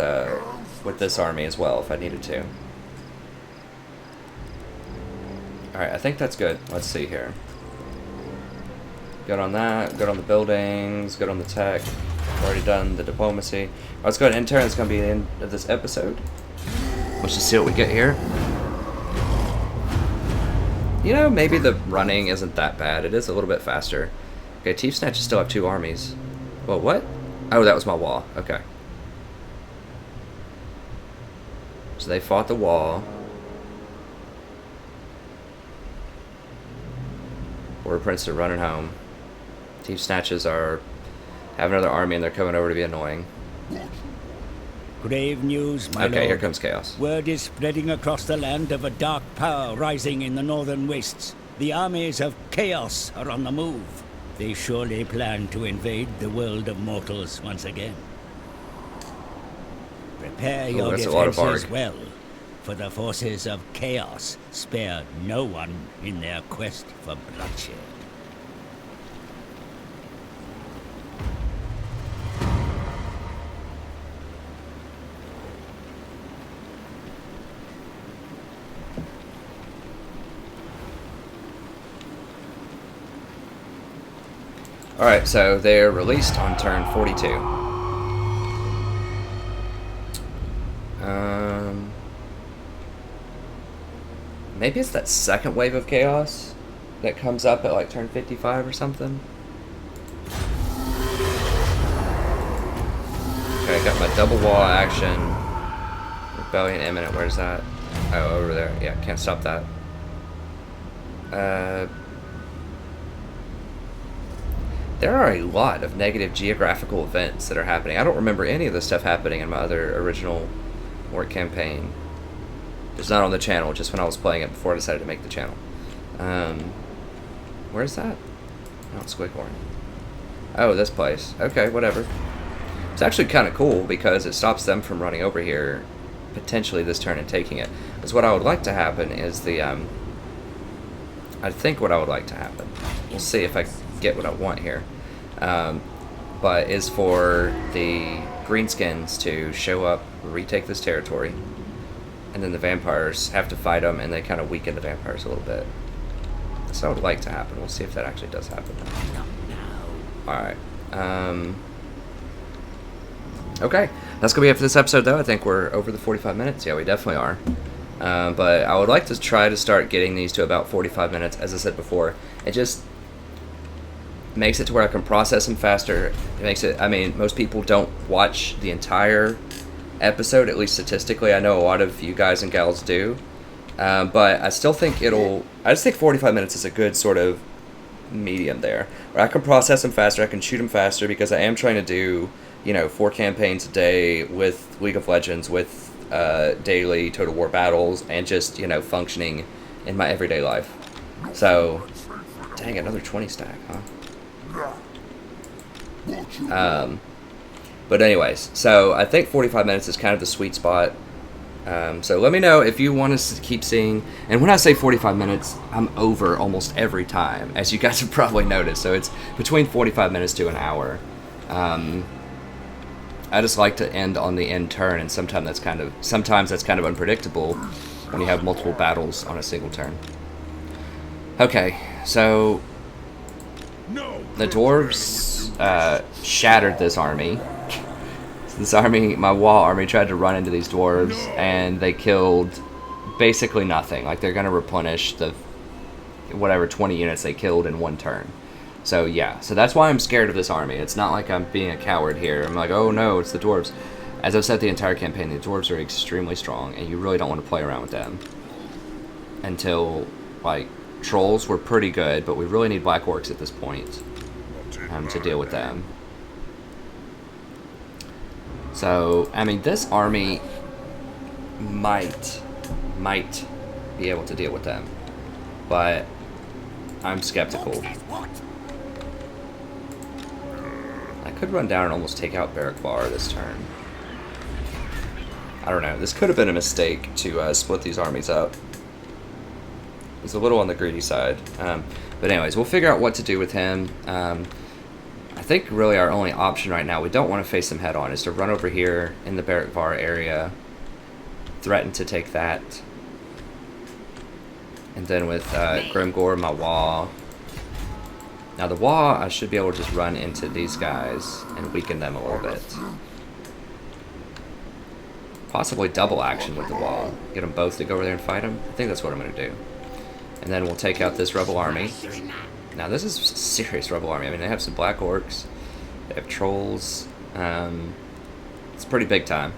this army as well if I needed to. Alright, I think that's good. Let's see here. Good on that. Good on the buildings. Good on the tech. Already done the diplomacy. Let's go ahead and enter. It's going to be the end of this episode. Let's just see what we get here. You know, maybe the running isn't that bad. It is a little bit faster. Okay, Chief Snatches still have 2 armies. Well, what? Oh, that was my wall. Okay. So they fought the wall. Border Prince are running home. Chief Snatches have another army and they're coming over to be annoying. Grave news, my lord. Okay, here comes chaos. Word is spreading across the land of a dark power rising in the northern wastes. The armies of chaos are on the move. They surely plan to invade the world of mortals once again. Prepare your that's a lot of defenses bark. well, for the forces of chaos spare no one in their quest for bloodshed. Alright, so they're released on turn 42. Maybe it's that second wave of chaos that comes up at like turn 55 or something. Okay, I got my double wall action. Rebellion imminent, where's that? Oh, over there. Yeah, can't stop that. There are a lot of negative geographical events that are happening. I don't remember any of this stuff happening in my other original work campaign. It's not on the channel, just when I was playing it before I decided to make the channel. Where's that? Not Squighorn. Oh, this place. Okay, whatever. It's actually kind of cool because it stops them from running over here potentially this turn and taking it. Because what I would like to happen is the... I think what I would like to happen... We'll see if I get what I want here. But is for the Greenskins to show up, retake this territory, and then the vampires have to fight them, and they kind of weaken the vampires a little bit. So I would like to happen. We'll see if that actually does happen. Alright. Okay. That's going to be it for this episode, though. I think we're over the 45 minutes. Yeah, we definitely are. But I would like to try to start getting these to about 45 minutes, as I said before. It just... makes it to where I can process them faster. It makes it, I mean, most people don't watch the entire episode, at least statistically. I know a lot of you guys and gals do. But I still think I just think 45 minutes is a good sort of medium there. Where I can process them faster, I can shoot them faster, because I am trying to do, 4 campaigns a day with League of Legends, with daily Total War battles, and just, functioning in my everyday life. So, dang, another 20 stack, huh? But anyways, so I think 45 minutes is kind of the sweet spot. So let me know if you want us to keep seeing. And when I say 45 minutes, I'm over almost every time, as you guys have probably noticed. So it's between 45 minutes to an hour. I just like to end on the end turn, and sometimes that's kind of unpredictable when you have multiple battles on a single turn. Okay, so the dwarves shattered this army. This army, my wall army, tried to run into these dwarves, and they killed basically nothing. Like, they're going to replenish the whatever 20 units they killed in one turn. So yeah, so that's why I'm scared of this army. It's not like I'm being a coward here. I'm like, oh no, it's the dwarves. As I've said the entire campaign, the dwarves are extremely strong, and you really don't want to play around with them. Until, like, trolls were pretty good, but we really need black orcs at this point to deal with them. So, I mean, this army might be able to deal with them, but I'm skeptical. I could run down and almost take out Barrack Bar this turn. I don't know. This could have been a mistake to split these armies up. It's a little on the greedy side. But anyways, we'll figure out what to do with him. I think really our only option right now, we don't want to face him head on, is to run over here in the Barrack Bar area, threaten to take that, and then with Grimgore, my Wah. Now the Wah, I should be able to just run into these guys and weaken them a little bit. Possibly double action with the Wah. Get them both to go over there and fight them. I think that's what I'm going to do. And then we'll take out this rebel army. Now this is a serious rebel army. I mean, they have some black orcs. They have trolls. It's pretty big time.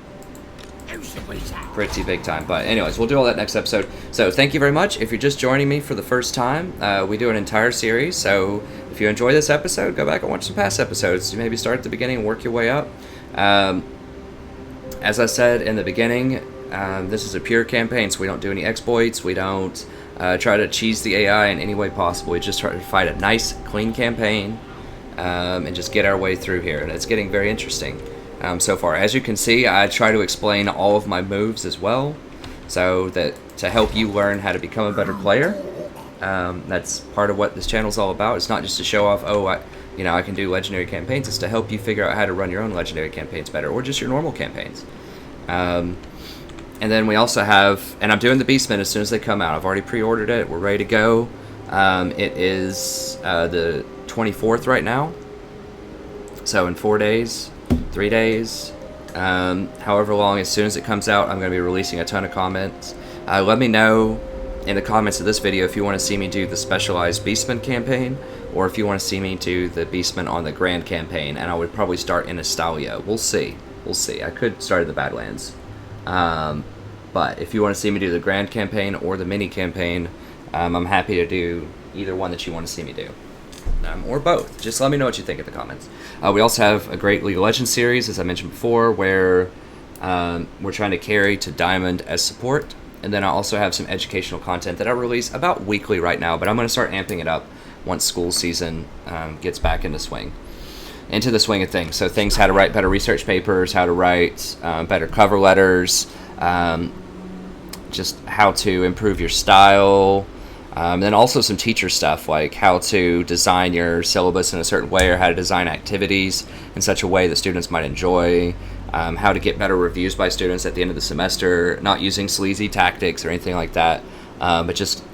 Pretty big time. But anyways, we'll do all that next episode. So thank you very much. If you're just joining me for the first time, we do an entire series. So if you enjoy this episode, go back and watch some past episodes. You maybe start at the beginning and work your way up. As I said in the beginning, this is a pure campaign, so we don't do any exploits. We don't try to cheese the AI in any way possible. We just try to fight a nice, clean campaign and just get our way through here. And it's getting very interesting so far. As you can see, I try to explain all of my moves as well, so that to help you learn how to become a better player. That's part of what this channel is all about. It's not just to show off, oh, I can do legendary campaigns. It's to help you figure out how to run your own legendary campaigns better, or just your normal campaigns. And then we also have, and I'm doing the Beastmen as soon as they come out. I've already pre-ordered it. We're ready to go. It is the 24th right now. So in 4 days, 3 days, however long, as soon as it comes out, I'm going to be releasing a ton of comments. Let me know in the comments of this video if you want to see me do the specialized Beastmen campaign, or if you want to see me do the Beastmen on the Grand campaign, and I would probably start in Estalia. We'll see. We'll see. I could start at the Badlands. But if you want to see me do the Grand campaign or the Mini campaign, I'm happy to do either one that you want to see me do. Or both. Just let me know what you think in the comments. We also have a great League of Legends series, as I mentioned before, where we're trying to carry to Diamond as support. And then I also have some educational content that I release about weekly right now, but I'm going to start amping it up once school season gets back into the swing of things. So things, how to write better research papers, how to write better cover letters, just how to improve your style, and then also some teacher stuff, like how to design your syllabus in a certain way, or how to design activities in such a way that students might enjoy, how to get better reviews by students at the end of the semester, not using sleazy tactics or anything like that, but just,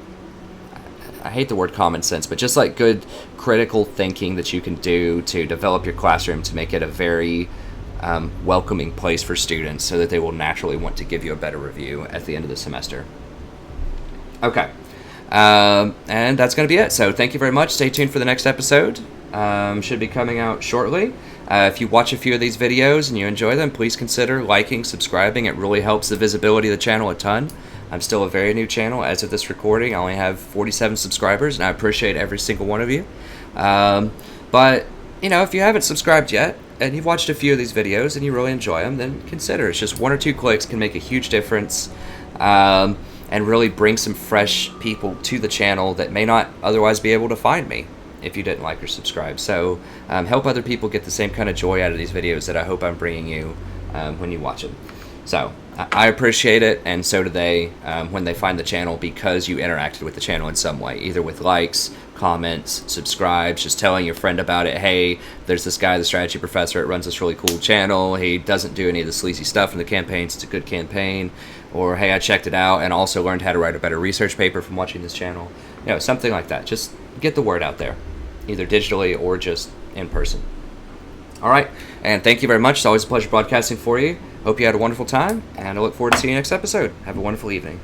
I hate the word common sense, but just like good critical thinking that you can do to develop your classroom to make it a very welcoming place for students, so that they will naturally want to give you a better review at the end of the semester. Okay, and that's going to be it. So thank you very much. Stay tuned for the next episode, should be coming out shortly. If you watch a few of these videos and you enjoy them, please consider liking, subscribing. It really helps the visibility of the channel a ton. I'm still a very new channel. As of this recording, I only have 47 subscribers, and I appreciate every single one of you. But, you know, if you haven't subscribed yet, and you've watched a few of these videos and you really enjoy them, then consider. It's just 1 or 2 clicks can make a huge difference, and really bring some fresh people to the channel that may not otherwise be able to find me if you didn't like or subscribe. So help other people get the same kind of joy out of these videos that I hope I'm bringing you when you watch them. So I appreciate it, and so do they when they find the channel, because you interacted with the channel in some way, either with likes, comments, subscribes, just telling your friend about it. Hey, there's this guy, the strategy professor, it runs this really cool channel. He doesn't do any of the sleazy stuff in the campaigns. It's a good campaign. Or, hey, I checked it out and also learned how to write a better research paper from watching this channel. You know, something like that. Just get the word out there, either digitally or just in person. All right, and thank you very much. It's always a pleasure broadcasting for you. Hope you had a wonderful time, and I look forward to seeing you next episode. Have a wonderful evening.